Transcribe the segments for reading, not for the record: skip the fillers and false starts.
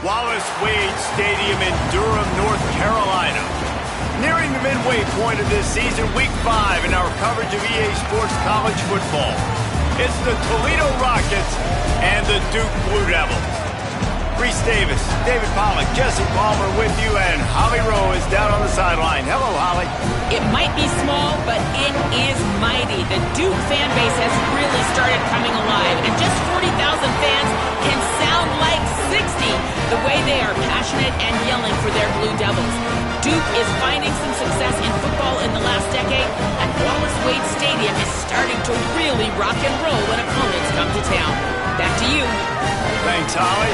Wallace Wade Stadium in Durham, North Carolina. Nearing the midway point of this season, Week 5 in our coverage of EA Sports College football. It's the Toledo Rockets and the Duke Blue Devils. Reese Davis, David Pollack, Jesse Palmer with you, and Holly Rowe is down on the sideline. Hello, Holly. It might be small, but it is mighty. The Duke fan base has really started coming alive, and just 40,000 fans can sound like 60 the way they are passionate and yelling for their Blue Devils. Duke is finding some success in football in the last decade, and Wallace Wade Stadium is starting to really rock and roll when opponents come to town. Back to you. Thanks, Holly.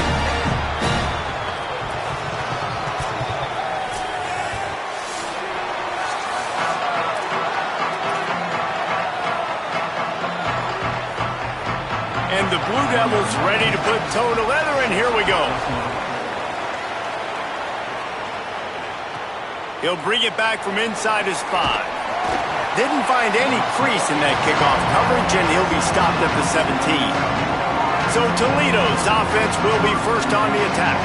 And the Blue Devils ready to put toe to leather, and here we go. He'll bring it back from inside his 5. Didn't find any crease in that kickoff coverage, and he'll be stopped at the 17. So Toledo's offense will be first on the attack.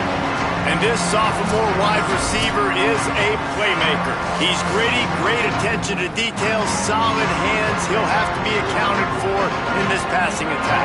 And this sophomore wide receiver is a playmaker. He's gritty, great attention to detail, solid hands. He'll have to be accounted for in this passing attack.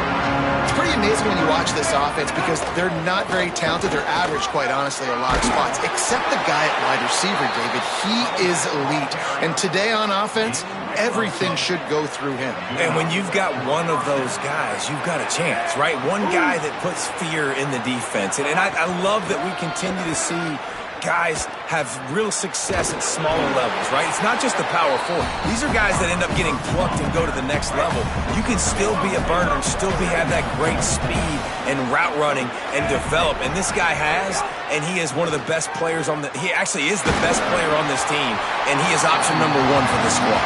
It's pretty amazing when you watch this offense because they're not very talented. They're average, quite honestly, a lot of spots, except the guy at wide receiver, David. He is elite. And today on offense, everything should go through him. And when you've got one of those guys, you've got a chance, right? One guy that puts fear in the defense. And I love that we continue to see guys have real success at smaller levels, right? It's not just the power forward. These are guys that end up getting plucked and go to the next level. You can still be a burner and still have that great speed and route running and develop. And this guy has, and he is one of the best players on he actually is the best player on this team, and he is option number 1 for the squad.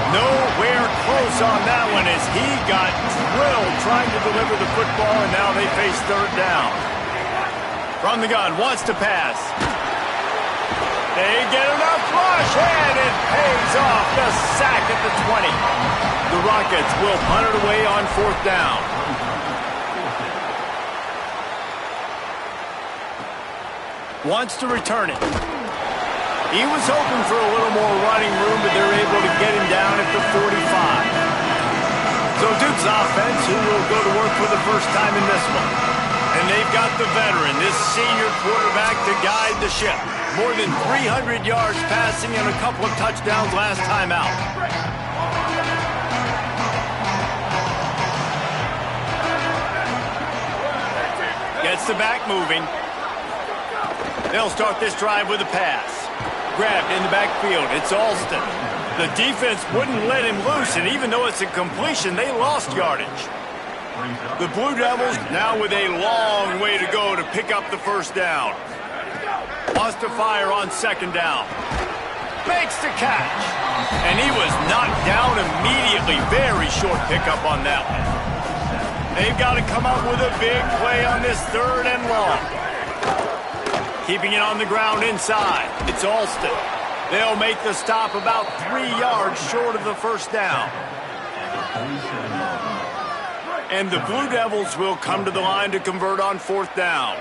Nowhere close on that one as he got drilled trying to deliver the football, and now they face third down. From the gun, wants to pass. They get enough rush, and it pays off. The sack at the 20. The Rockets will punt it away on fourth down. Wants to return it. He was hoping for a little more running room, but they're able to get him down at the 45. So Duke's offense, who will go to work for the first time in this one. And they've got the veteran, this senior quarterback, to guide the ship. More than 300 yards passing and a couple of touchdowns last time out. Gets the back moving. They'll start this drive with a pass. Grabbed in the backfield. It's Alston. The defense wouldn't let him loose, and even though it's a completion, they lost yardage. The Blue Devils now with a long way to go to pick up the first down. Wants to fire on second down. Makes the catch. And he was knocked down immediately. Very short pickup on that one. They've got to come up with a big play on this third and long. Keeping it on the ground inside. It's Alston. They'll make the stop about 3 yards short of the first down. And the Blue Devils will come to the line to convert on fourth down.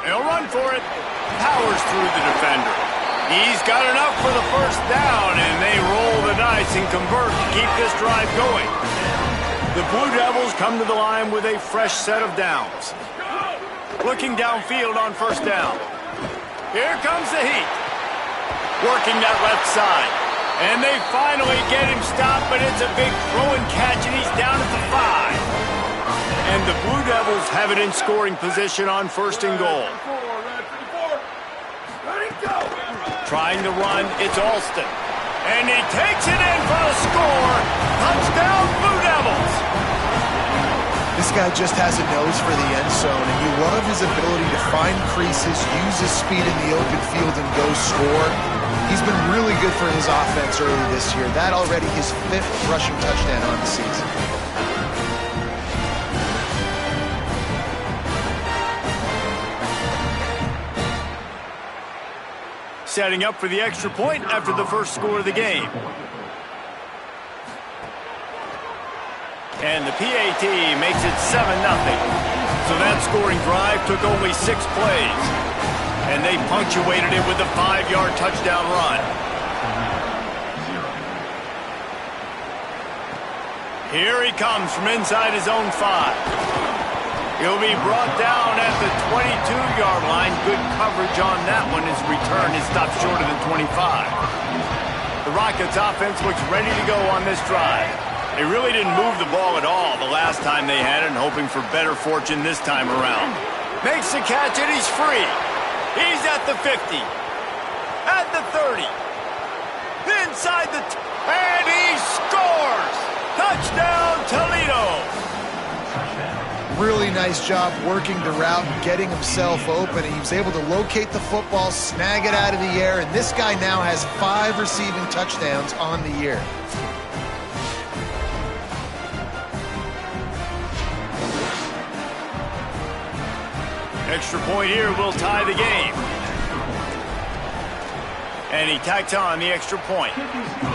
They'll run for it. Powers through the defender. He's got enough for the first down, and they roll the dice and convert to keep this drive going. The Blue Devils come to the line with a fresh set of downs. Looking downfield on first down. Here comes the heat. Working that left side. And they finally get him stopped, but it's a big throw and catch, and he's down at the 5. And the Blue Devils have it in scoring position on first and goal. Trying to run, it's Alston. And he takes it in for the score. Touchdown, Blue Devils. This guy just has a nose for the end zone, and you love his ability to find creases, use his speed in the open field, and go score. He's been really good for his offense early this year. That already his 5th rushing touchdown on the season. Setting up for the extra point after the first score of the game. And the PAT makes it 7-0. So that scoring drive took only 6 plays. And they punctuated it with a 5-yard touchdown run. Here he comes from inside his own 5. He'll be brought down at the 22-yard line. Good coverage on that one. His return is stopped short of the 25. The Rockets offense looks ready to go on this drive. They really didn't move the ball at all the last time they had it, and hoping for better fortune this time around. Makes the catch, and he's free. He's at the 50. At the 30. Inside the... and he scores! Touchdown, Toledo! Really nice job working the route and getting himself open. He was able to locate the football, snag it out of the air, and this guy now has 5 receiving touchdowns on the year. Extra point here will tie the game. And he tacks on the extra point.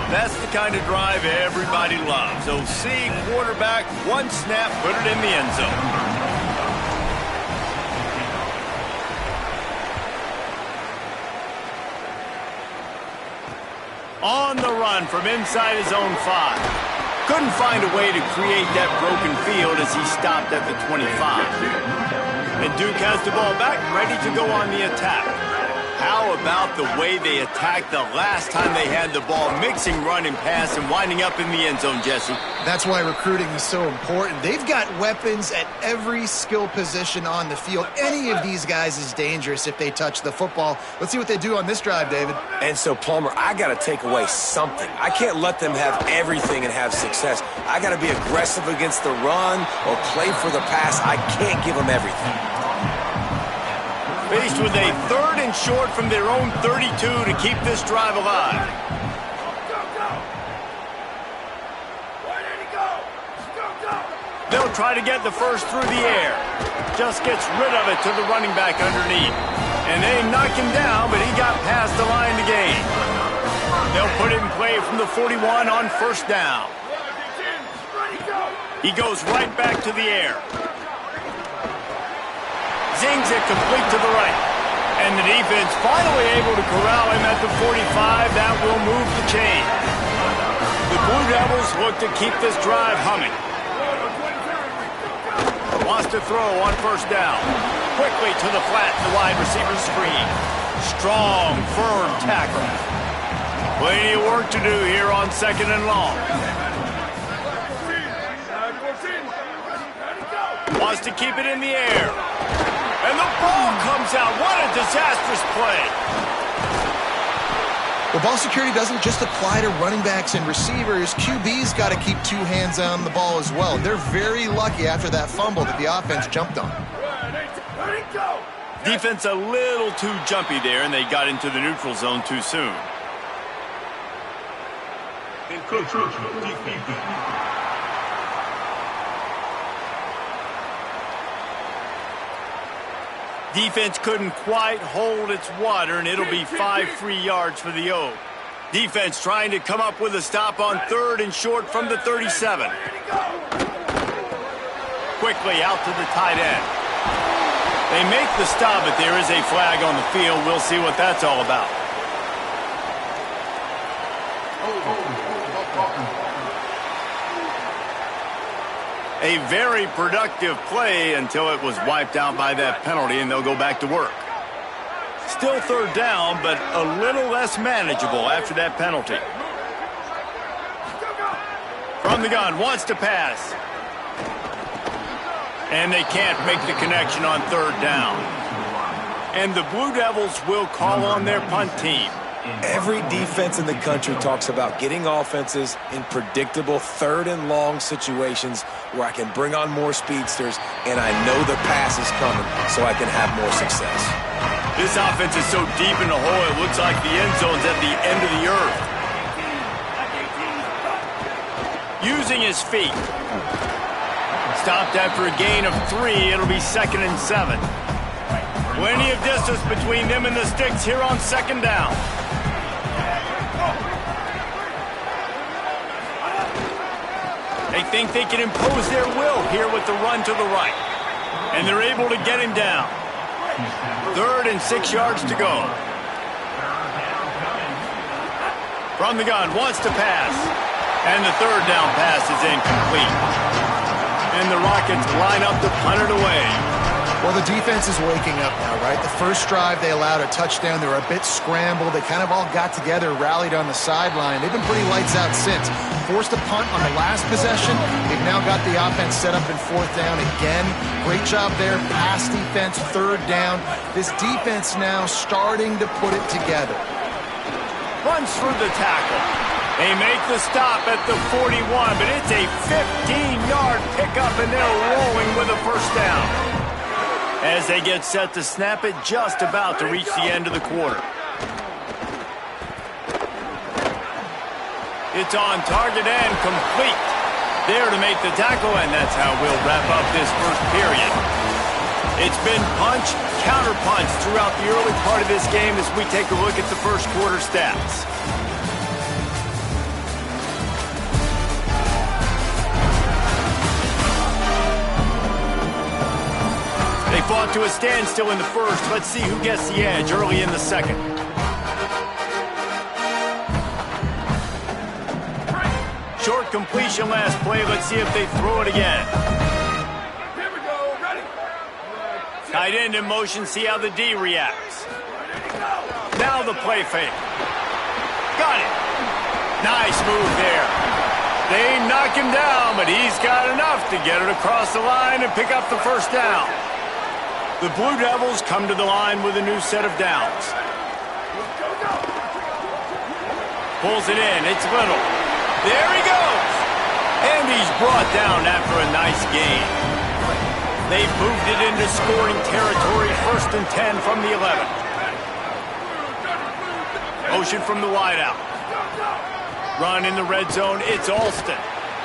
That's the kind of drive everybody loves. OC, quarterback, one snap, put it in the end zone. On the run from inside his own 5. Couldn't find a way to create that broken field as he stopped at the 25. And Duke has the ball back, ready to go on the attack. How about the way they attacked the last time they had the ball, mixing run and pass and winding up in the end zone, Jesse? That's why recruiting is so important. They've got weapons at every skill position on the field. Any of these guys is dangerous if they touch the football. Let's see what they do on this drive, David. And so, Palmer, I got to take away something. I can't let them have everything and have success. I got to be aggressive against the run or play for the pass. I can't give them everything. Faced with a 3rd and short from their own 32 to keep this drive alive. They'll try to get the first through the air. Just gets rid of it to the running back underneath. And they knock him down, but he got past the line to gain. They'll put it in play from the 41 on first down. He goes right back to the air. Zings it complete to the right. And the defense finally able to corral him at the 45. That will move the chain. The Blue Devils look to keep this drive humming. Wants to throw on first down. Quickly to the flat, the wide receiver screen. Strong, firm tackle. Plenty of work to do here on 2nd and long. Wants to keep it in the air. And the ball comes out. What a disastrous play. Well, ball security doesn't just apply to running backs and receivers. QB's got to keep 2 hands on the ball as well. They're very lucky after that fumble that the offense jumped on. Defense a little too jumpy there, and they got into the neutral zone too soon. Defense couldn't quite hold its water, and it'll be 5 free yards for the Oak. Defense trying to come up with a stop on 3rd and short from the 37. Quickly out to the tight end. They make the stop, but there is a flag on the field. We'll see what that's all about. A very productive play until it was wiped out by that penalty, and they'll go back to work. Still 3rd down, but a little less manageable after that penalty. From the gun, wants to pass. And they can't make the connection on 3rd down. And the Blue Devils will call on their punt team. Every defense in the country talks about getting offenses in predictable 3rd and long situations where I can bring on more speedsters and I know the pass is coming so I can have more success. This offense is so deep in the hole, it looks like the end zone's at the end of the earth. Using his feet. Stopped after a gain of 3. It'll be 2nd and 7. Plenty of distance between them and the sticks here on 2nd down. They think they can impose their will here with the run to the right. And they're able to get him down. 3rd and 6 yards to go. From the gun, wants to pass. And the 3rd down pass is incomplete. And the Rockets line up to punt it away. Well, the defense is waking up now, right? The first drive, they allowed a touchdown. They were a bit scrambled. They kind of all got together, rallied on the sideline. They've been pretty lights out since. Forced a punt on the last possession. They've now got the offense set up in 4th down again. Great job there. Pass defense, 3rd down. This defense now starting to put it together. Runs through the tackle. They make the stop at the 41, but it's a 15-yard pickup, and they're rolling with a 1st down. As they get set to snap it, just about to reach the end of the quarter. It's on target and complete. There to make the tackle, and that's how we'll wrap up this first period. It's been punch, counter-punch throughout the early part of this game as we take a look at the first quarter stats. They fought to a standstill in the first. Let's see who gets the edge early in the second. Short completion last play. Let's see if they throw it again. Here we go. Ready. Tight end in motion. See how the D reacts. Now the play fake. Got it. Nice move there. They knock him down, but he's got enough to get it across the line and pick up the 1st down. The Blue Devils come to the line with a new set of downs. Pulls it in. It's Little. There he goes. And he's brought down after a nice gain. They've moved it into scoring territory. 1st and 10 from the 11. Motion from the wideout. Run in the red zone. It's Alston.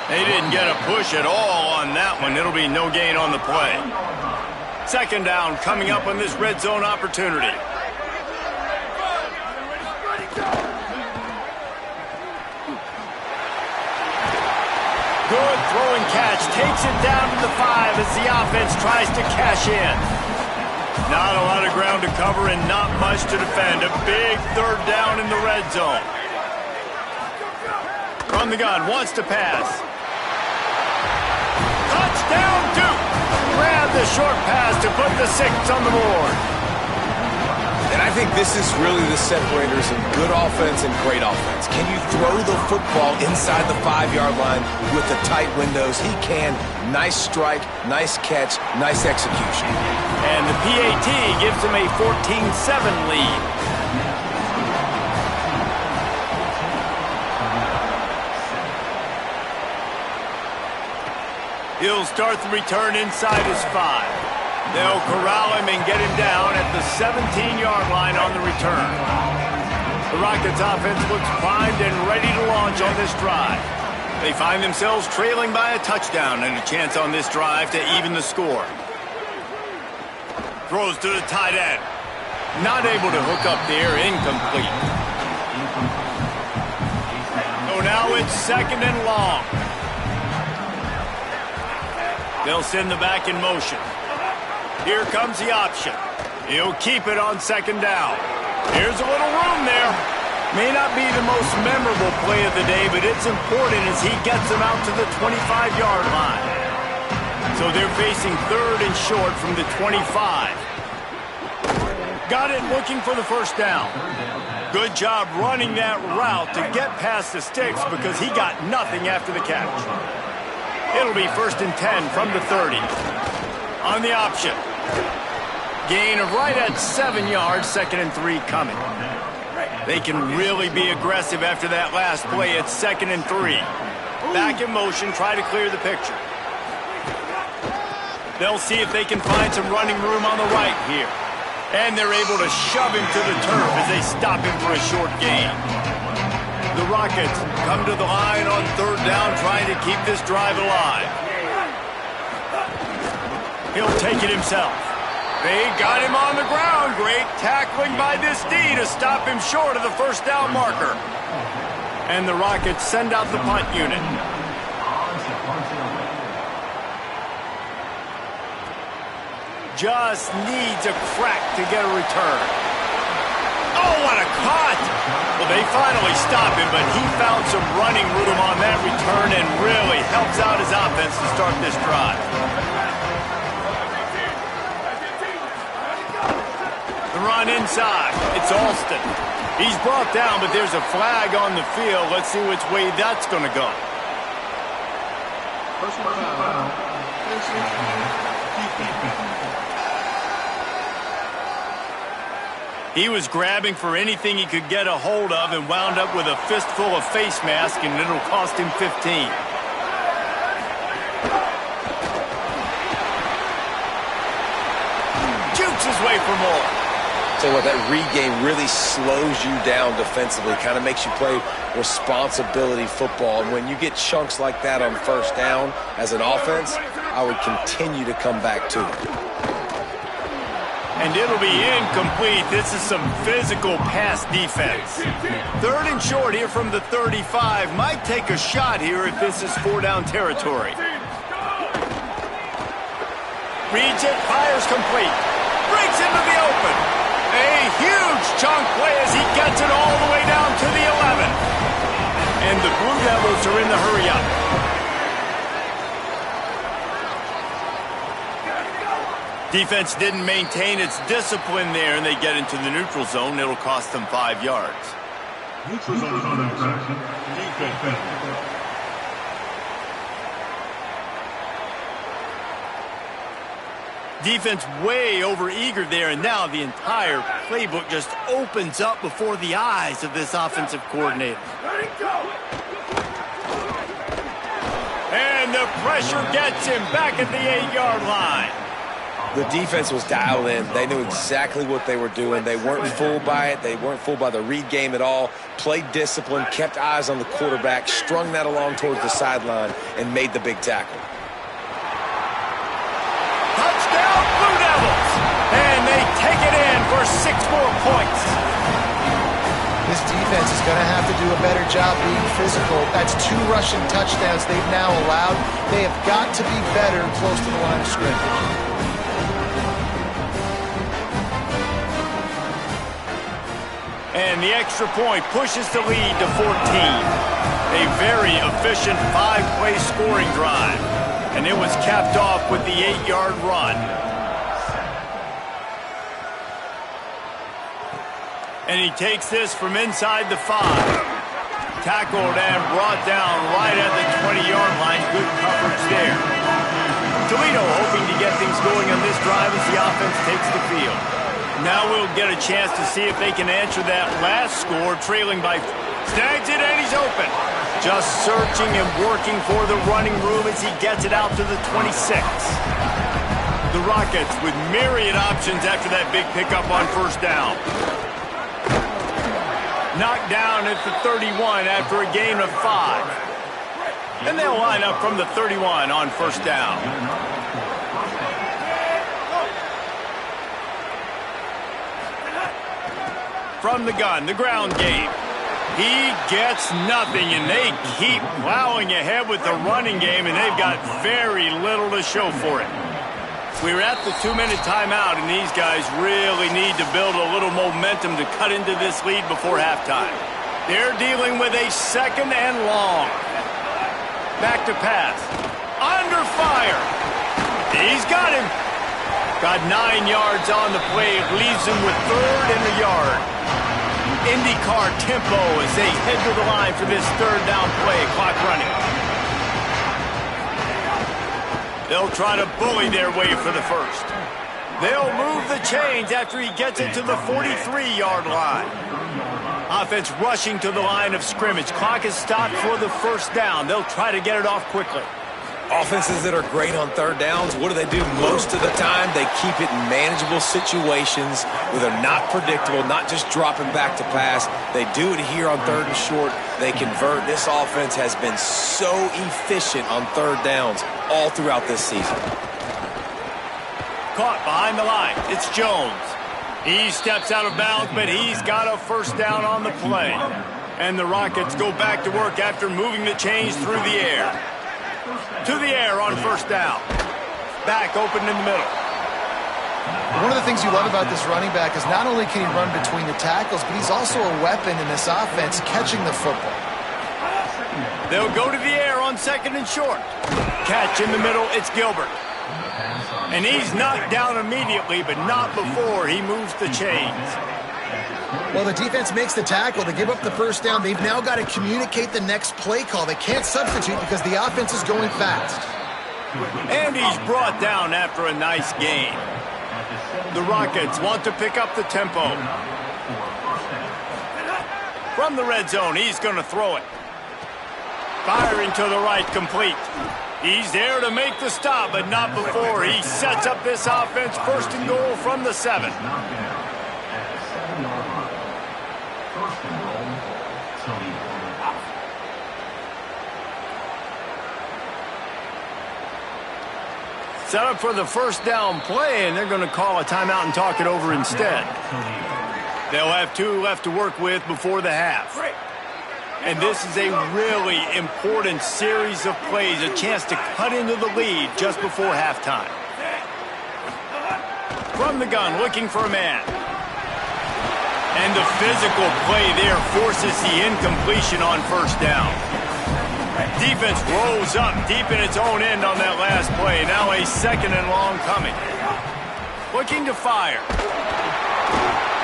They didn't get a push at all on that one. It'll be no gain on the play. 2nd down coming up on this red zone opportunity. Good throwing catch. Takes it down to the 5 as the offense tries to cash in. Not a lot of ground to cover and not much to defend. A big 3rd down in the red zone. From the gun, wants to pass. Touchdown, Duke! Grab the short pass to put the 6 on the board. And I think this is really the separators of good offense and great offense. Can you throw the football inside the 5-yard line with the tight windows? He can. Nice strike, nice catch, nice execution. And the PAT gives him a 14-7 lead. He'll start the return inside his 5. They'll corral him and get him down at the 17-yard line on the return. The Rockets offense looks primed and ready to launch on this drive. They find themselves trailing by a touchdown and a chance on this drive to even the score. Throws to the tight end. Not able to hook up there, incomplete. So now it's 2nd and long. They'll send the back in motion. Here comes the option. He'll keep it on 2nd down. Here's a little room there. May not be the most memorable play of the day, but it's important as he gets them out to the 25-yard line. So they're facing 3rd and short from the 25. Got it looking for the 1st down. Good job running that route to get past the sticks because he got nothing after the catch. It'll be 1st and 10 from the 30. On the option. Gain of right at 7 yards, 2nd and 3 coming. They can really be aggressive after that last play. It's 2nd and 3. Back in motion, try to clear the picture. They'll see if they can find some running room on the right here. And they're able to shove him to the turf as they stop him for a short gain. The Rockets come to the line on 3rd down, trying to keep this drive alive. He'll take it himself. They got him on the ground. Great tackling by this D to stop him short of the 1st down marker. And the Rockets send out the punt unit. Just needs a crack to get a return. Oh, what a cut! Well, they finally stop him, but he found some running room on that return and really helps out his offense to start this drive. The run inside. It's Alston. He's brought down, but there's a flag on the field. Let's see which way that's going to go. Personal foul. He was grabbing for anything he could get a hold of and wound up with a fistful of face mask, and it'll cost him 15. Jukes his way for more. So what, that read game really slows you down defensively, kind of makes you play responsibility football. And when you get chunks like that on first down as an offense, I would continue to come back to it. And it'll be incomplete. This is some physical pass defense. Third and short here from the 35. Might take a shot here if this is 4-down territory. Reads it, fires complete. Breaks into the open. A huge chunk play as he gets it all the way down to the 11. And the Blue Devils are in the hurry-up. Defense didn't maintain its discipline there, and they get into the neutral zone. It'll cost them 5 yards. Neutral zone infraction. Defense. Defense way over-eager there, and now the entire playbook just opens up before the eyes of this offensive coordinator. Let it go. And the pressure gets him back at the 8-yard line. The defense was dialed in. They knew exactly what they were doing. They weren't fooled by it. They weren't fooled by the read game at all. Played discipline, kept eyes on the quarterback, strung that along towards the sideline, and made the big tackle. Touchdown, Blue Devils! And they take it in for 6 more points. This defense is going to have to do a better job being physical. That's 2 rushing touchdowns they've now allowed. They have got to be better close to the line of scrimmage. And the extra point pushes the lead to 14. A very efficient 5-play scoring drive. And it was capped off with the 8-yard run. And he takes this from inside the 5. Tackled and brought down right at the 20-yard line. Good coverage there. Toledo hoping to get things going on this drive as the offense takes the field. Now we'll get a chance to see if they can answer that last score, trailing by... Snags it, and he's open. Just searching and working for the running room as he gets it out to the 26. The Rockets with myriad options after that big pickup on first down. Knocked down at the 31 after a gain of 5. And they'll line up from the 31 on first down. From the gun, the ground game. He gets nothing, and they keep plowing ahead with the running game, and they've got very little to show for it. We're at the 2-minute timeout, and these guys really need to build a little momentum to cut into this lead before halftime. They're dealing with a 2nd and long. Back to pass. Under fire. He's got him. Got 9 yards on the play. Leaves him with 3rd and a yard. IndyCar tempo as they head to the line for this 3rd down play. Clock running. They'll try to bully their way for the first. They'll move the chains after he gets it to the 43-yard line. Offense rushing to the line of scrimmage. Clock is stopped for the first down. They'll try to get it off quickly. Offenses that are great on 3rd downs, what do? Most of the time, they keep it in manageable situations where they're not predictable, not just dropping back to pass. They do it here on 3rd and short. They convert. This offense has been so efficient on 3rd downs all throughout this season. Caught behind the line. It's Jones. He steps out of bounds, but he's got a first down on the play. And the Rockets go back to work after moving the chains through the air. To the air on first down. Back open in the middle. One of the things you love about this running back is not only can he run between the tackles, but he's also a weapon in this offense catching the football. They'll go to the air on second and short. Catch in the middle, it's Gilbert. And he's knocked down immediately, but not before he moves the chains. Well, the defense makes the tackle. They give up the first down. They've now got to communicate the next play call. They can't substitute because the offense is going fast. And he's brought down after a nice gain. The Rockets want to pick up the tempo. From the red zone, he's going to throw it. Firing to the right, complete. He's there to make the stop, but not before he sets up this offense first and goal from the 7. Set up for the first down play, and they're going to call a timeout and talk it over instead. They'll have 2 left to work with before the half. And this is a really important series of plays, a chance to cut into the lead just before halftime. From the gun, looking for a man. And the physical play there forces the incompletion on first down. Defense rolls up deep in its own end on that last play. Now a second and long coming. Looking to fire.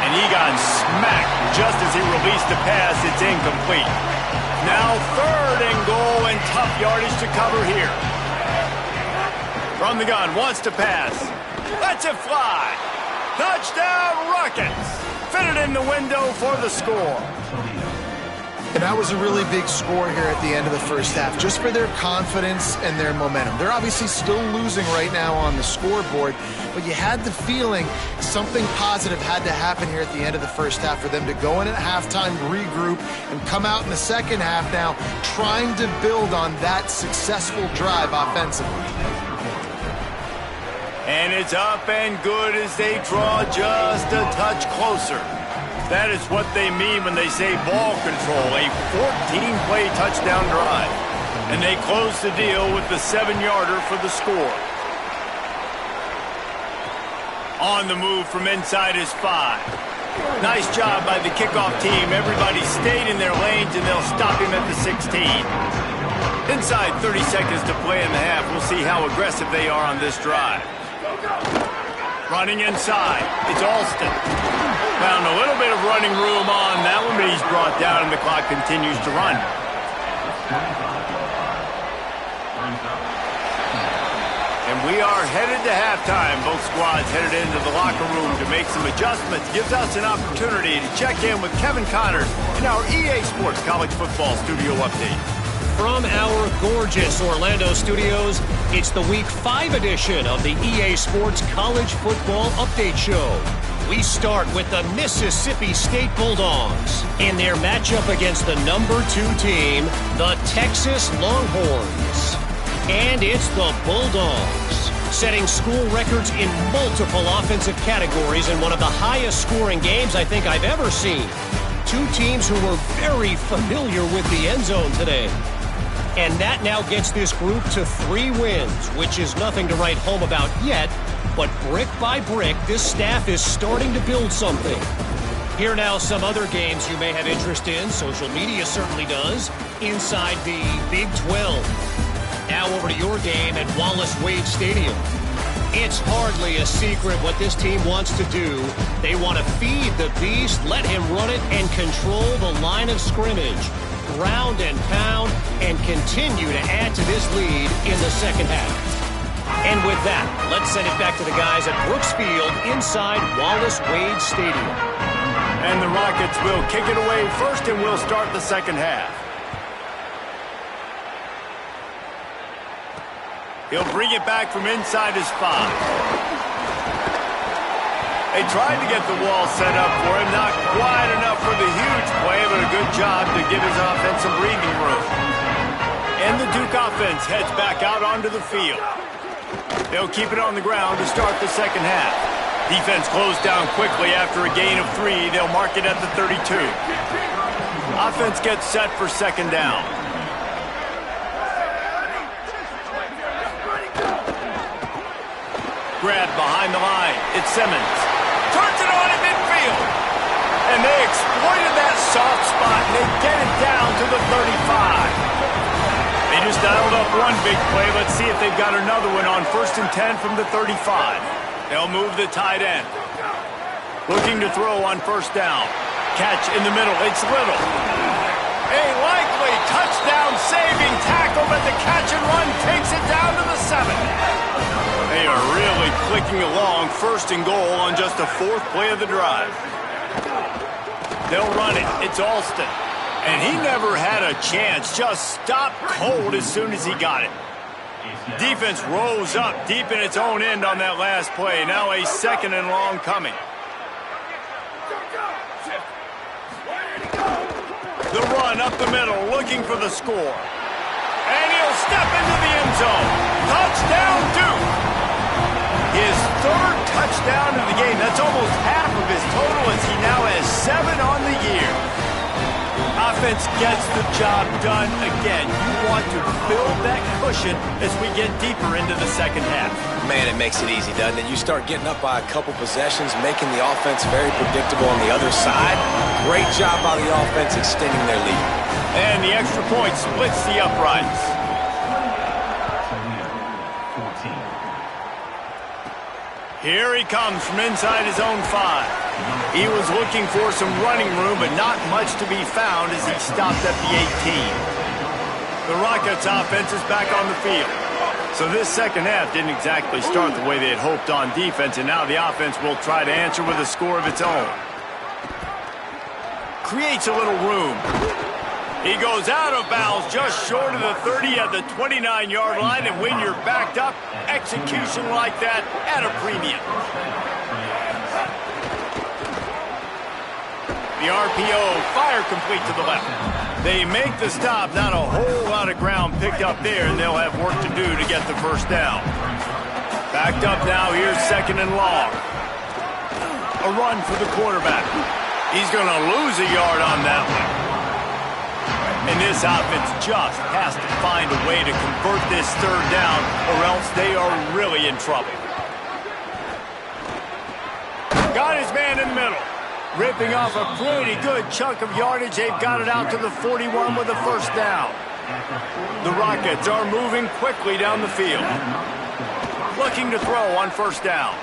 And he got smacked just as he released the pass. It's incomplete. Now third and goal, and tough yardage to cover here. From the gun, wants to pass. Lets it fly. Touchdown Rockets. Fitted in the window for the score. And that was a really big score here at the end of the first half, just for their confidence and their momentum. They're obviously still losing right now on the scoreboard, but you had the feeling something positive had to happen here at the end of the first half for them to go in at halftime, regroup, and come out in the second half now trying to build on that successful drive offensively. And it's up and good as they draw just a touch closer. That is what they mean when they say ball control, a 14-play touchdown drive. And they close the deal with the 7-yarder for the score. On the move from inside his 5. Nice job by the kickoff team. Everybody stayed in their lanes, and they'll stop him at the 16. Inside 30 seconds to play in the half. We'll see how aggressive they are on this drive. Running inside, it's Alston. Found a little bit of running room on that one, but he's brought down and the clock continues to run. And we are headed to halftime. Both squads headed into the locker room to make some adjustments. Gives us an opportunity to check in with Kevin Connors in our EA Sports College Football Studio Update. From our gorgeous Orlando studios, it's the Week 5 edition of the EA Sports College Football Update Show. We start with the Mississippi State Bulldogs in their matchup against the number 2 team, the Texas Longhorns. And it's the Bulldogs, setting school records in multiple offensive categories in one of the highest scoring games I think I've ever seen. 2 teams who were very familiar with the end zone today. And that now gets this group to 3 wins, which is nothing to write home about yet. But brick by brick, this staff is starting to build something. Here now some other games you may have interest in. Social media certainly does. Inside the Big 12. Now over to your game at Wallace-Wade Stadium. It's hardly a secret what this team wants to do. They want to feed the beast, let him run it, and control the line of scrimmage. Ground and pound, and continue to add to this lead in the second half. And with that, let's send it back to the guys at Brooks Field inside Wallace-Wade Stadium. And the Rockets will kick it away first, and we'll start the second half. He'll bring it back from inside his 5. They tried to get the wall set up for him, not quite enough for the huge play, but a good job to give his offense some breathing room. And the Duke offense heads back out onto the field. They'll keep it on the ground to start the second half. Defense closed down quickly after a gain of 3. They'll mark it at the 32. Offense gets set for second down. grab behind the line. It's Simmons. Turns it on in midfield. And they exploited that soft spot, and they get it down to the 35. They just dialed up one big play. Let's see if they've got another one on 1st and 10 from the 35. They'll move the tight end. Looking to throw on 1st down. Catch in the middle. It's Little. A likely touchdown-saving tackle, but the catch and run takes it down to the 7. They are really clicking along. 1st and goal on just the 4th play of the drive. They'll run it. It's Alston. And he never had a chance. Just stopped cold as soon as he got it. Defense rose up deep in its own end on that last play. Now a 2nd and long coming. The run up the middle, looking for the score. And he'll step into the end zone. Touchdown, Duke. His 3rd touchdown of the game. That's almost half of his total as he now has 7 on the year. Offense gets the job done again. You want to build that cushion as we get deeper into the 2nd half. Man, it makes it easy, doesn't it? You start getting up by a couple possessions, making the offense very predictable on the other side. Great job by the offense extending their lead. And the extra point splits the uprights. Here he comes from inside his own 5. He was looking for some running room, but not much to be found as he stopped at the 18. The Rockets offense is back on the field. So this 2nd half didn't exactly start the way they had hoped on defense, and now the offense will try to answer with a score of its own. Creates a little room. He goes out of bounds just short of the 30 at the 29-yard line, and when you're backed up, execution like that at a premium. The RPO, fire complete to the left. They make the stop, not a whole lot of ground picked up there, and they'll have work to do to get the 1st down. Backed up now, here's 2nd and long. A run for the quarterback. He's going to lose a yard on that one. And this offense just has to find a way to convert this 3rd down, or else they are really in trouble. Got his man in the middle. Ripping off a pretty good chunk of yardage. They've got it out to the 41 with a 1st down. The Rockets are moving quickly down the field. Looking to throw on 1st down.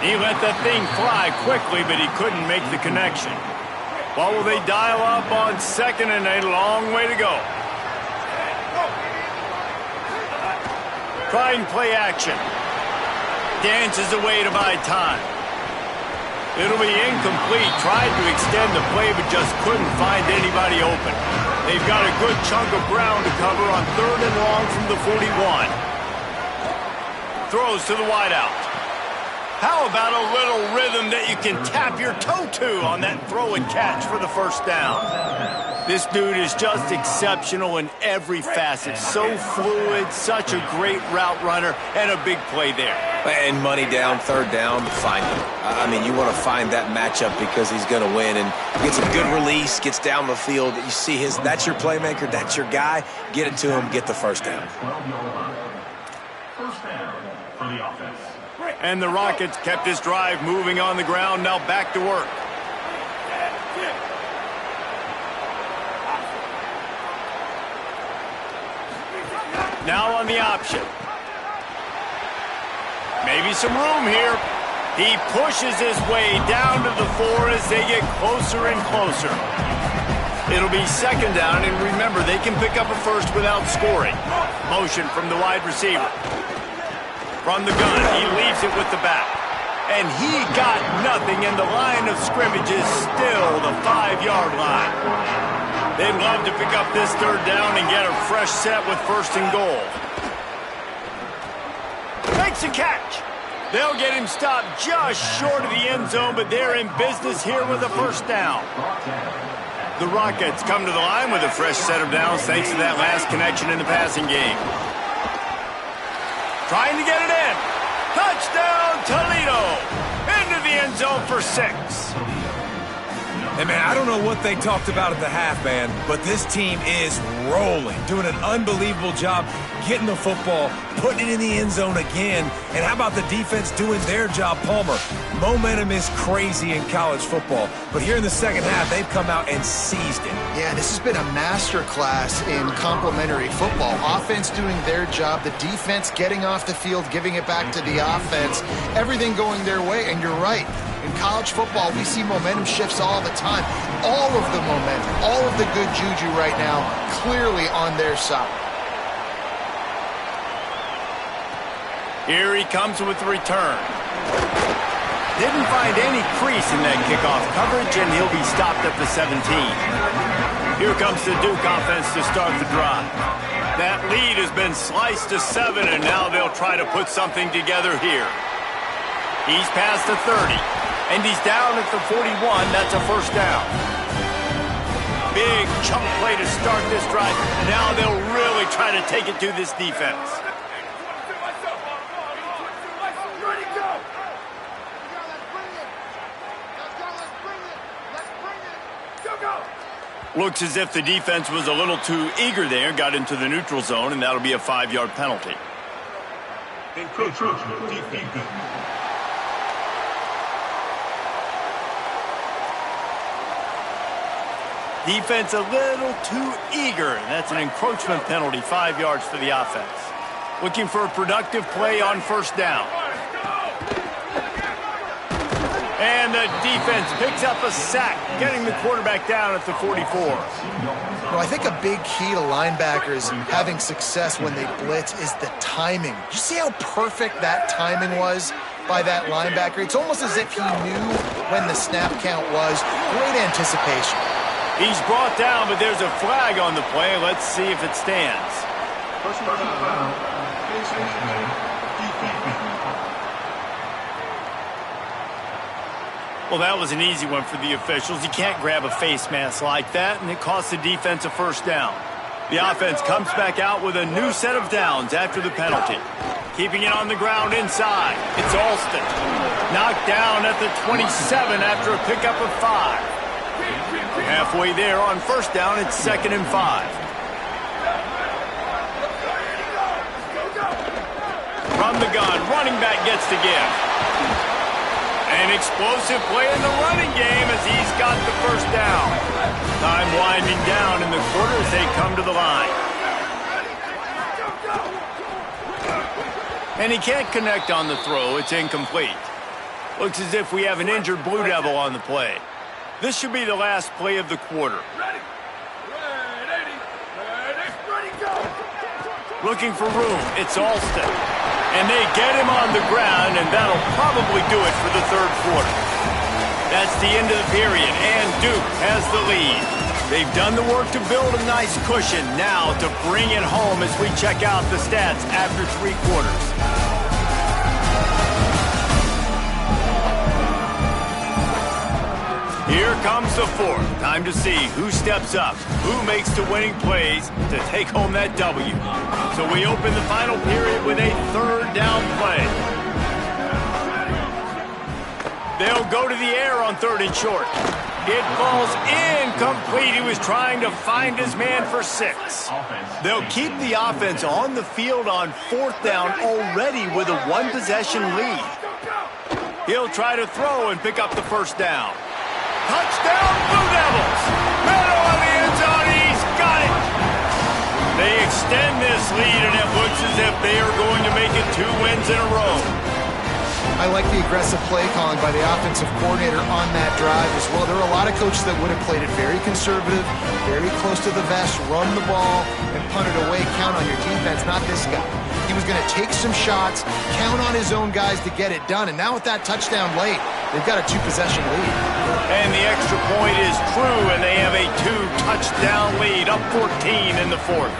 He let that thing fly quickly, but he couldn't make the connection. What will they dial up on 2nd and a long way to go? Trying play action. Dances away to buy time. It'll be incomplete. Tried to extend the play, but just couldn't find anybody open. They've got a good chunk of ground to cover on 3rd and long from the 41. Throws to the wideout. How about a little rhythm that you can tap your toe to on that throw and catch for the 1st down? This dude is just exceptional in every facet. So fluid, such a great route runner, and a big play there. And money down, 3rd down, find him. I mean, you want to find that matchup because he's going to win. And gets a good release, gets down the field. You see that's your playmaker, that's your guy. Get it to him, get the 1st down. 1st down for the offense. And the Rockets kept this drive moving on the ground, now back to work. Now on the option. Maybe some room here. He pushes his way down to the 4 as they get closer and closer. It'll be 2nd down, and remember, they can pick up a 1st without scoring. Motion from the wide receiver. From the gun, he leaves it with the back. And he got nothing, and the line of scrimmage is still the 5-yard line. They'd love to pick up this 3rd down and get a fresh set with 1st and goal. Makes a catch. They'll get him stopped just short of the end zone, but they're in business here with a 1st down. The Rockets come to the line with a fresh set of downs thanks to that last connection in the passing game. Trying to get it in. Touchdown, Toledo. Into the end zone for 6. Hey, man, I don't know what they talked about at the half, man, but this team is rolling, doing an unbelievable job getting the football, putting it in the end zone again. And how about the defense doing their job, Palmer? Momentum is crazy in college football, but here in the second half, they've come out and seized it. Yeah, this has been a masterclass in complementary football. Offense doing their job, the defense getting off the field, giving it back to the offense, everything going their way, and you're right. In college football, we see momentum shifts all the time. All of the momentum, all of the good juju right now, clearly on their side. Here he comes with the return. Didn't find any crease in that kickoff coverage, and he'll be stopped at the 17. Here comes the Duke offense to start the drive. That lead has been sliced to 7, and now they'll try to put something together here. He's past the 30, and he's down at the 41. That's a first down. Big chunk play to start this drive. Now they'll really try to take it to this defense. Looks as if the defense was a little too eager there, got into the neutral zone, and that'll be a 5-yard penalty. Encroachment defense. Defense a little too eager, and that's an encroachment penalty, 5 yards for the offense. Looking for a productive play on first down. And the defense picks up a sack, getting the quarterback down at the 44. Well, I think a big key to linebackers having success when they blitz is the timing. Did you see how perfect that timing was by that linebacker? It's almost as if he knew when the snap count was. Great anticipation. He's brought down, but there's a flag on the play. Let's see if it stands. Well, that was an easy one for the officials. You can't grab a face mask like that, and it costs the defense a first down. The offense comes back out with a new set of downs after the penalty. Keeping it on the ground inside. It's Alston. Knocked down at the 27 after a pickup of 5. Halfway there on first down, it's 2nd and 5. From the gun, running back gets the give. An explosive play in the running game as he's got the first down. Time winding down in the quarter as they come to the line. And he can't connect on the throw. It's incomplete. Looks as if we have an injured Blue Devil on the play. This should be the last play of the quarter. Looking for room. It's Alston. And they get him on the ground, and that'll probably do it for the third quarter. That's the end of the period, and Duke has the lead. They've done the work to build a nice cushion. Now to bring it home as we check out the stats after 3 quarters. Here comes the fourth. Time to see who steps up, who makes the winning plays to take home that W. So we open the final period with a 3rd down play. They'll go to the air on 3rd and short. It falls incomplete. He was trying to find his man for 6. They'll keep the offense on the field on 4th down already with a 1-possession lead. He'll try to throw and pick up the first down. Touchdown, Blue Devils! Middle of the end zone, he's got it! They extend this lead, and it looks as if they are going to make it 2 wins in a row. I like the aggressive play calling by the offensive coordinator on that drive as well. There are a lot of coaches that would have played it very conservative, very close to the vest, run the ball, and punt it away, count on your defense, not this guy. He was going to take some shots, count on his own guys to get it done, and now with that touchdown late, they've got a 2-possession lead. And the extra point is true, and they have a 2-touchdown lead, up 14 in the 4th.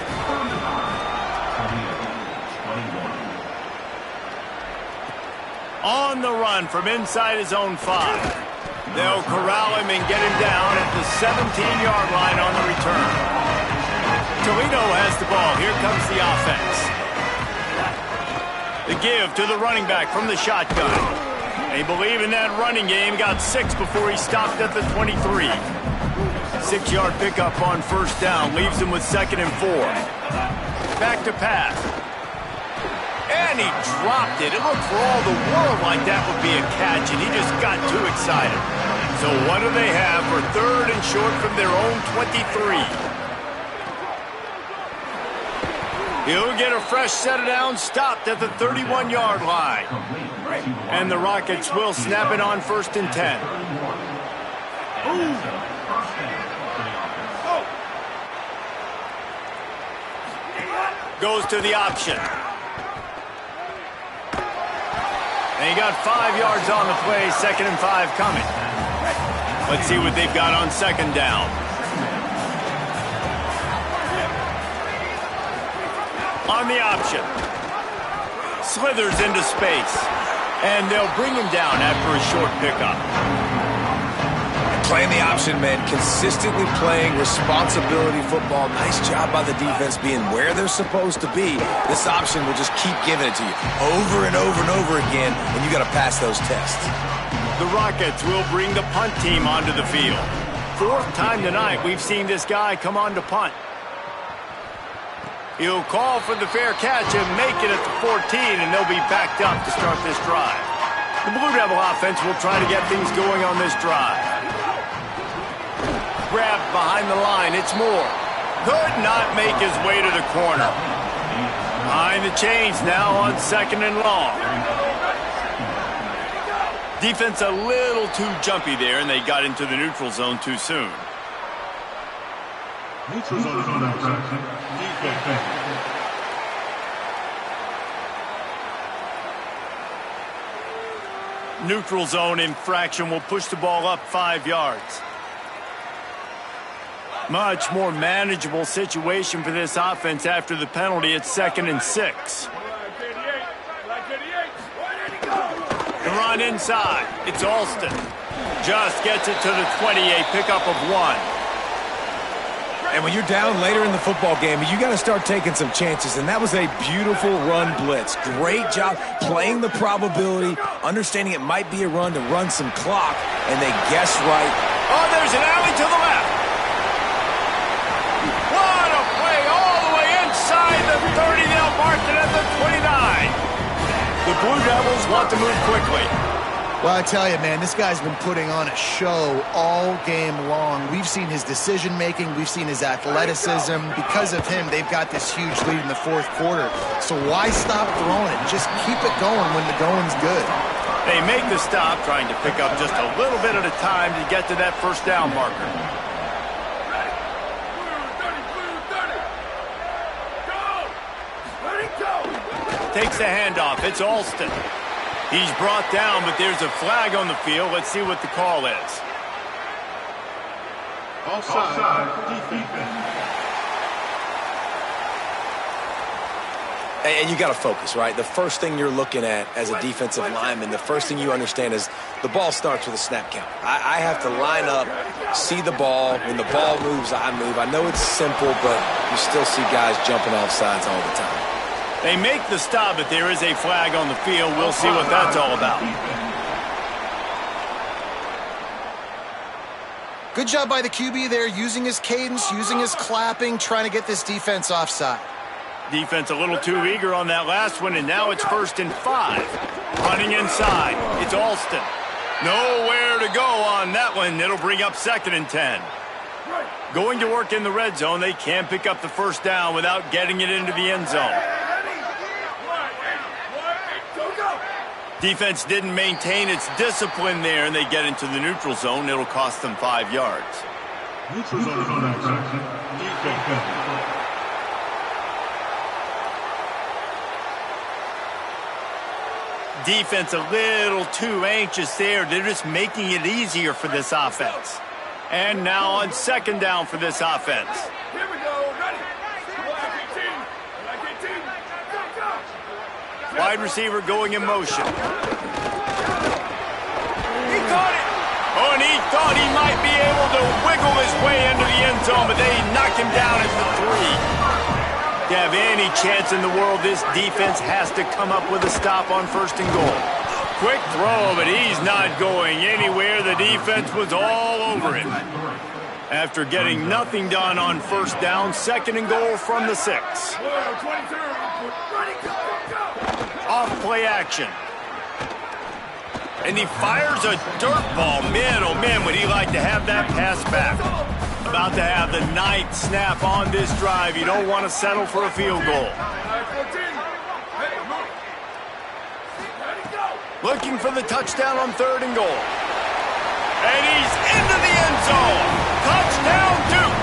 On the run from inside his own 5. They'll corral him and get him down at the 17-yard line on the return. Toledo has the ball. Here comes the offense. The give to the running back from the shotgun. They believe in that running game. Got 6 before he stopped at the 23. 6-yard pickup on first down. Leaves him with 2nd and 4. Back to pass. And he dropped it. It looked for all the world like that would be a catch, and he just got too excited. So what do they have for 3rd and short from their own 23? He'll get a fresh set of downs, stopped at the 31-yard line. And the Rockets will snap it on 1st and 10. Goes to the option. And he got 5 yards on the play, 2nd and 5 coming. Let's see what they've got on 2nd down. On the option. Slithers into space. And they'll bring him down after a short pickup. Playing the option, man, consistently playing responsibility football. Nice job by the defense being where they're supposed to be. This option will just keep giving it to you over and over and over again, and you got to pass those tests. The Rockets will bring the punt team onto the field. 4th time tonight we've seen this guy come on to punt. He'll call for the fair catch and make it at the 14, and they'll be backed up to start this drive. The Blue Devil offense will try to get things going on this drive. Grabbed behind the line, it's Moore. Could not make his way to the corner. Behind the chains now on 2nd and long. Defense a little too jumpy there, and they got into the neutral zone too soon. Neutral zone infraction. Defense. Neutral zone infraction will push the ball up 5 yards. Much more manageable situation for this offense after the penalty at 2nd and 6. The run inside. It's Alston. Just gets it to the 20, a pickup of 1. And when you're down later in the football game, you got to start taking some chances, and that was a beautiful run blitz. Great job playing the probability, understanding it might be a run to run some clock, and they guessed right. Oh, there's an alley to the left. What a play all the way inside the 30. They'll mark it at the 29. The Blue Devils want to move quickly. Well, I tell you, man, this guy's been putting on a show all game long. We've seen his decision-making. We've seen his athleticism. Because of him, they've got this huge lead in the 4th quarter. So why stop throwing it? Just keep it going when the going's good. They make the stop, trying to pick up just a little bit at a time to get to that 1st down marker. Takes the handoff. It's Alston. He's brought down, but there's a flag on the field. Let's see what the call is. Offside. Defense. And you got to focus, right? The first thing you're looking at as a defensive lineman, the first thing you understand is the ball starts with a snap count. I have to line up, see the ball. When the ball moves, I move. I know it's simple, but you still see guys jumping off sides all the time. They make the stop, but there is a flag on the field. We'll see what that's all about. Good job by the QB there, using his cadence, using his clapping, trying to get this defense offside. Defense a little too eager on that last one, and now it's 1st and 5. Running inside. It's Alston. Nowhere to go on that one. It'll bring up 2nd and 10. Going to work in the red zone. They can't pick up the 1st down without getting it into the end zone. Defense didn't maintain its discipline there, and they get into the neutral zone. It'll cost them 5 yards. Neutral zone infraction. Defense. Defense a little too anxious there. They're just making it easier for this offense. And now on 2nd down for this offense. Here we go. Ready. Wide receiver going in motion. He caught it. Oh, and he thought he might be able to wiggle his way into the end zone, but they knock him down at the 3. To have any chance in the world, this defense has to come up with a stop on 1st and goal. Quick throw, but he's not going anywhere. The defense was all over him. After getting nothing done on first down, 2nd and goal from the 6. Off play action. And he fires a dirt ball. Man, oh man, would he like to have that pass back. About to have the 9th snap on this drive. You don't want to settle for a field goal. Looking for the touchdown on 3rd and goal. And he's into the end zone. Touchdown, Duke.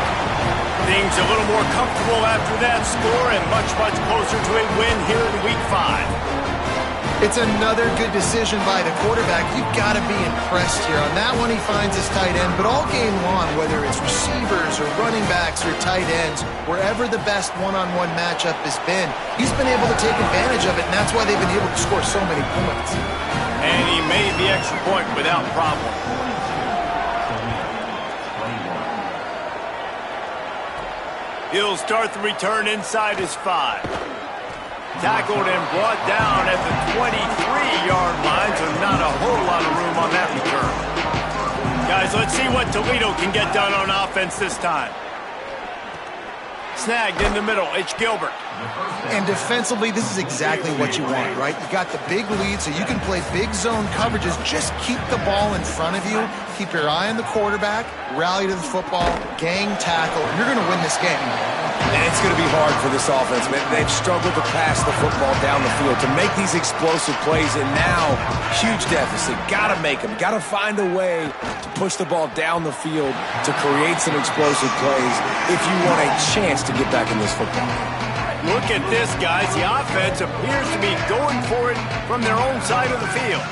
Things a little more comfortable after that score and much, much closer to a win here in Week 5. It's another good decision by the quarterback. You've got to be impressed here. On that one, he finds his tight end. But all game long, whether it's receivers or running backs or tight ends, wherever the best one-on-one matchup has been, he's been able to take advantage of it, and that's why they've been able to score so many points. And he made the extra point without problem. He'll start the return inside his 5. Tackled and brought down at the 23-yard line, so not a whole lot of room on that return. Guys, let's see what Toledo can get done on offense this time. Snagged in the middle, it's Gilbert. And defensively, this is exactly what you want, right? You got the big lead, so you can play big zone coverages. Just keep the ball in front of you. Keep your eye on the quarterback, rally to the football, gang tackle, and you're going to win this game. And it's going to be hard for this offense, man. They've struggled to pass the football down the field, to make these explosive plays, and now, huge deficit. Got to make them. Got to find a way to push the ball down the field to create some explosive plays if you want a chance to get back in this football game. Look at this, guys. The offense appears to be going for it from their own side of the field.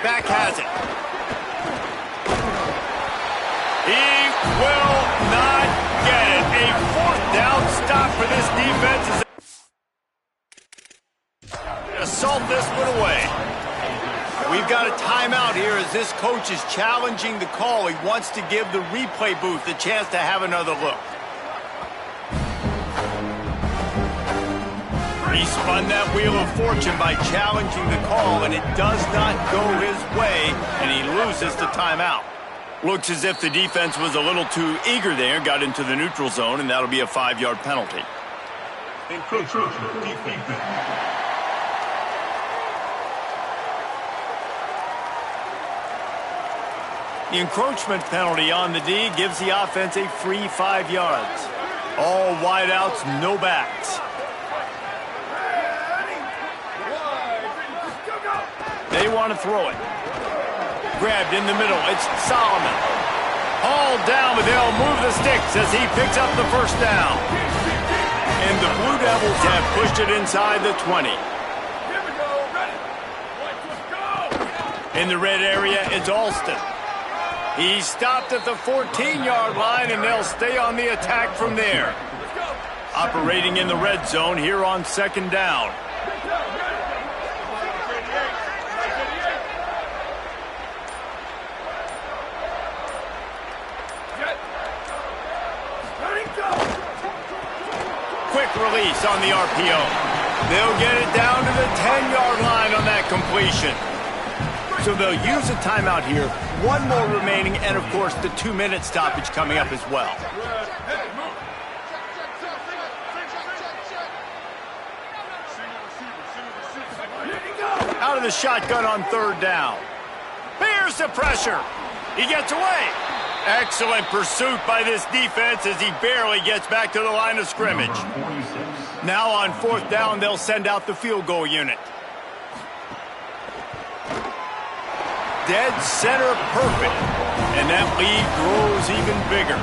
Back has it. He will not get it. A 4th down stop for this defense is assault this one away. We've got a timeout here as this coach is challenging the call. He wants to give the replay booth a chance to have another look. He spun that wheel of fortune by challenging the call, and it does not go his way, and he loses the timeout. Looks as if the defense was a little too eager there, got into the neutral zone, and that'll be a 5-yard penalty. The encroachment penalty on the D gives the offense a free 5 yards. All wideouts, no backs. They want to throw it. Grabbed in the middle. It's Solomon. Hauled down, but they'll move the sticks as he picks up the 1st down. And the Blue Devils have pushed it inside the 20. In the red area, it's Alston. He's stopped at the 14-yard line, and they'll stay on the attack from there. Operating in the red zone here on 2nd down. Quick release on the RPO. They'll get it down to the 10-yard line on that completion. So they'll use a timeout here. 1 more remaining, and of course the 2-minute stoppage coming up as well. Out of the shotgun on 3rd down. Here's the pressure. He gets away. Excellent pursuit by this defense as he barely gets back to the line of scrimmage. Now on 4th down, they'll send out the field goal unit. Dead center perfect. And that lead grows even bigger.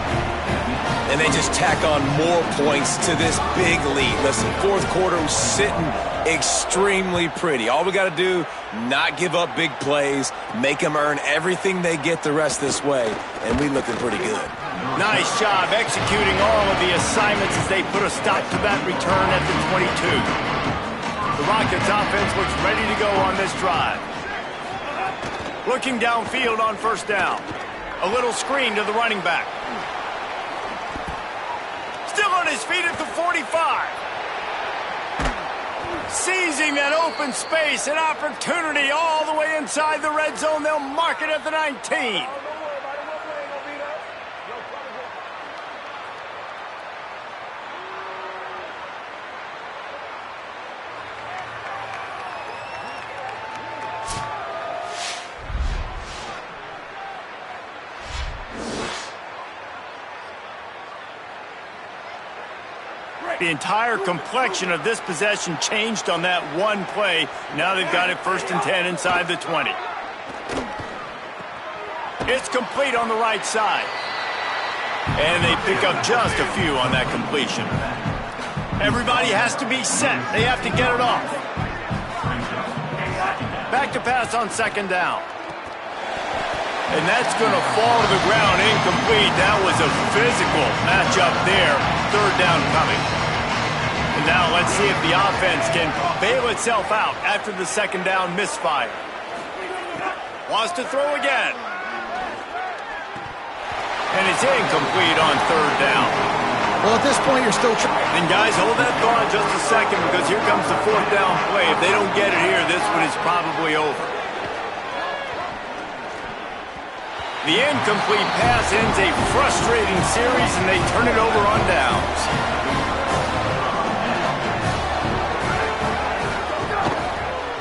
And they just tack on more points to this big lead. Listen, 4th quarter was sitting extremely pretty. All we got to do, not give up big plays, make them earn everything they get the rest this way, and we looking pretty good. Nice job executing all of the assignments as they put a stop to that return at the 22. The Rockets offense looks ready to go on this drive. Looking downfield on 1st down. A little screen to the running back. Still on his feet at the 45. seizing that open space, an opportunity all the way inside the red zone. They'll mark it at the 19. The entire complexion of this possession changed on that one play. Now they've got it 1st and 10 inside the 20. It's complete on the right side. And they pick up just a few on that completion. Everybody has to be set. They have to get it off. Back to pass on 2nd down. And that's going to fall to the ground incomplete. That was a physical matchup there. 3rd down coming. And now let's see if the offense can bail itself out after the 2nd down misfire. Wants to throw again. And it's incomplete on 3rd down. Well, at this point, you're still trying. And guys, hold that thought just a second, because here comes the 4th down play. If they don't get it here, this one is probably over. The incomplete pass ends a frustrating series, and they turn it over on downs.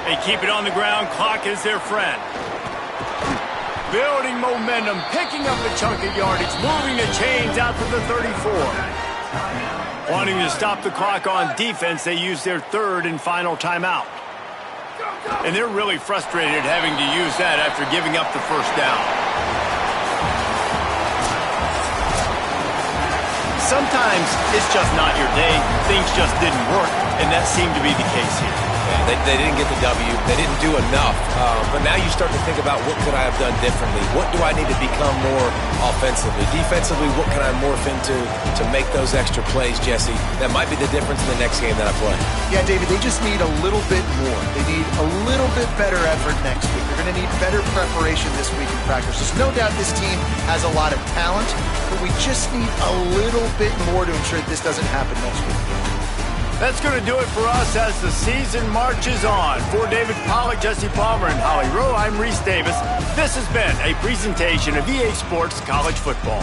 They keep it on the ground. Clock is their friend. Building momentum, picking up a chunk of yardage, moving the chains out to the 34. Wanting to stop the clock on defense, they use their 3rd and final timeout. And they're really frustrated having to use that after giving up the 1st down. Sometimes it's just not your day. Things just didn't work, and that seemed to be the case here. Yeah, they didn't get the W. They didn't do enough. But now you start to think about, what could I have done differently? What do I need to become more offensively? Defensively, what can I morph into to make those extra plays, Jesse? That might be the difference in the next game that I play. Yeah, David, they just need a little bit more. They need a little bit better effort next week. They're going to need better preparation this week in practice. There's no doubt this team has a lot of talent, but we just need a little bit more to ensure that this doesn't happen next week. That's going to do it for us as the season marches on. For David Pollack, Jesse Palmer, and Holly Rowe, I'm Reese Davis. This has been a presentation of EA Sports College Football.